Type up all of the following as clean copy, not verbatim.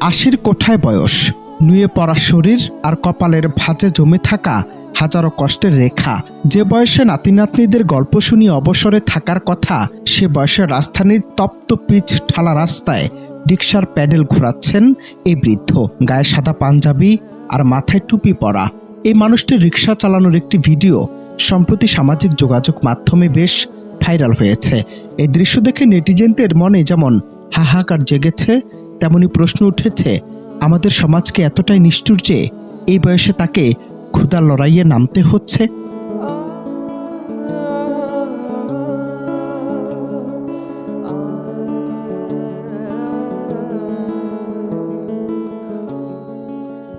80 কোঠায় বয়স, নুয়ে পড়া শরীর আর কপালের ভাঁজে জমে থাকা হাজারো কষ্টের রেখা। যে বয়সে নাতি নাতনিদের গল্প শুনিয়ে অবসরে থাকার কথা, সে বয়সে রাজধানীর তপ্ত পিচ ঢালা রাস্তায় রিকশার প্যাডেল ঘোরাচ্ছেন এই বৃদ্ধ। গায়ে সাদা পাঞ্জাবি আর মাথায় টুপি পরা এই মানুষটির রিকশা চালানোর একটি ভিডিও সম্প্রতি সামাজিক যোগাযোগ মাধ্যমে বেশ ভাইরাল হয়েছে। এই দৃশ্য দেখে নেটিজেনদের মনে যেমন হাহাকার জেগেছে, তেমনি প্রশ্ন উঠেছে, আমাদের সমাজকে এতটাই নিষ্ঠুর যে এই বয়সে তাকে ক্ষুধার লড়াইয়ে নামতে হচ্ছে।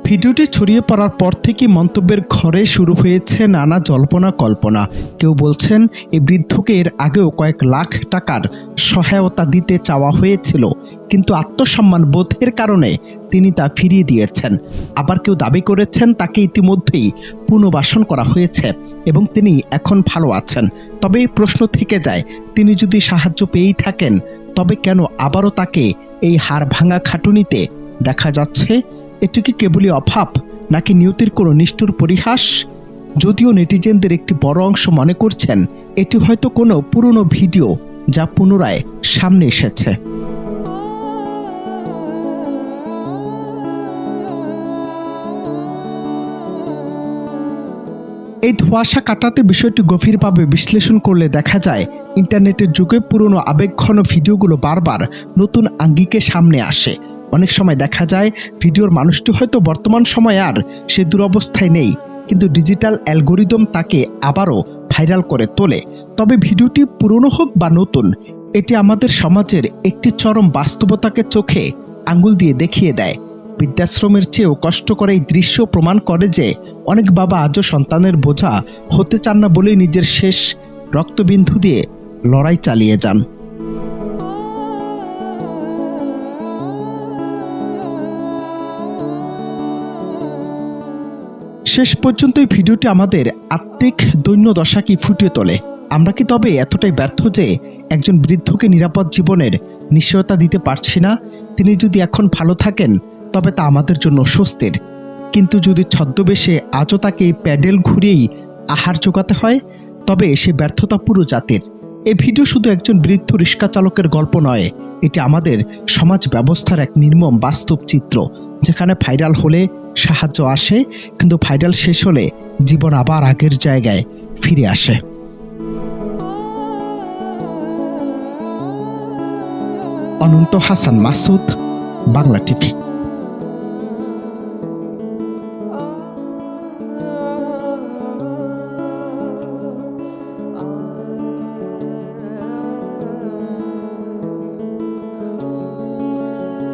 ভিডিওটি ছড়িয়ে পড়ার পর থেকে মন্তব্যের ঘরে শুরু হয়েছে নানা জল্পনা কল্পনা। কেউ বলছেন এই বৃদ্ধকে এর আগেও কয়েক লাখ টাকার সহায়তা দিতে চাওয়া হয়েছিল, কিন্তু আত্মসম্মান বোধের কারণে তিনি তা ফিরিয়ে দিয়েছেন। আবার কেউ দাবি করেছেন তাকে ইতিমধ্যেই পুনর্বাসন করা হয়েছে এবং তিনি এখন ভালো আছেন। তবে এই প্রশ্ন থেকে যায়, তিনি যদি সাহায্য পেয়েই থাকেন তবে কেন আবারও তাকে এই হাড় ভাঙা খাটুনিতে দেখা যাচ্ছে? এটি কি কেবলই অভাব, নাকি নিয়তির কোনো নিষ্ঠুর পরিহাস? যদিও নেটিজেনদের একটি বড় অংশ মনে করছেন এটি হয়তো কোনো পুরনো ভিডিও যা পুনরায় সামনে এসেছে। এই ধোঁয়াশা কাটাতে বিষয়টি গভীরভাবে বিশ্লেষণ করলে দেখা যায়, ইন্টারনেটের যুগে পুরনো আবেগঘন ভিডিওগুলো বারবার নতুন আঙ্গিকে সামনে আসে। অনেক সময় দেখা যায় ভিডিওর মানুষটি হয়তো বর্তমান সময়ে আর সে দুরবস্থায় নেই, কিন্তু ডিজিটাল অ্যালগোরিদম তাকে আবারও ভাইরাল করে তোলে। তবে ভিডিওটি পুরনো হোক বা নতুন, এটি আমাদের সমাজের একটি চরম বাস্তবতাকে চোখে আঙ্গুল দিয়ে দেখিয়ে দেয়। বৃদ্ধাশ্রমের চেয়েও কষ্টকর এই দৃশ্য প্রমাণ করে যে অনেক বাবা আজও সন্তানের বোঝা হতে চান না বলেই নিজের শেষ রক্তবিন্দু দিয়ে লড়াই চালিয়ে যান। শেষ পর্যন্ত এই ভিডিওটি আমাদের আত্মিক দৈন্যদশাকে ফুটিয়ে তোলে। আমরা কি তবে এতটাই ব্যর্থ যে একজন বৃদ্ধকে নিরাপদ জীবনের নিশ্চয়তা দিতে পারছি না? তিনি যদি এখন ভালো থাকেন তবে তা আমাদের জন্য স্বস্তির, কিন্তু যদি ছদ্মবেশে আজও তাকে প্যাডেল ঘুরিয়েই আহার জোগাতে হয় তবে সে ব্যর্থতা পুরো জাতির। এই ভিডিও শুধু একজন বৃদ্ধ রিক্সা চালকের গল্প নয়, এটি আমাদের সমাজ ব্যবস্থার এক নির্মম বাস্তব চিত্র, যেখানে ভাইরাল হলে সাহায্য আসে, কিন্তু ভাইরাল শেষ হলে জীবন আবার আগের জায়গায় ফিরে আসে। অনন্ত হাসান মাসুদ, বাংলা টিভি।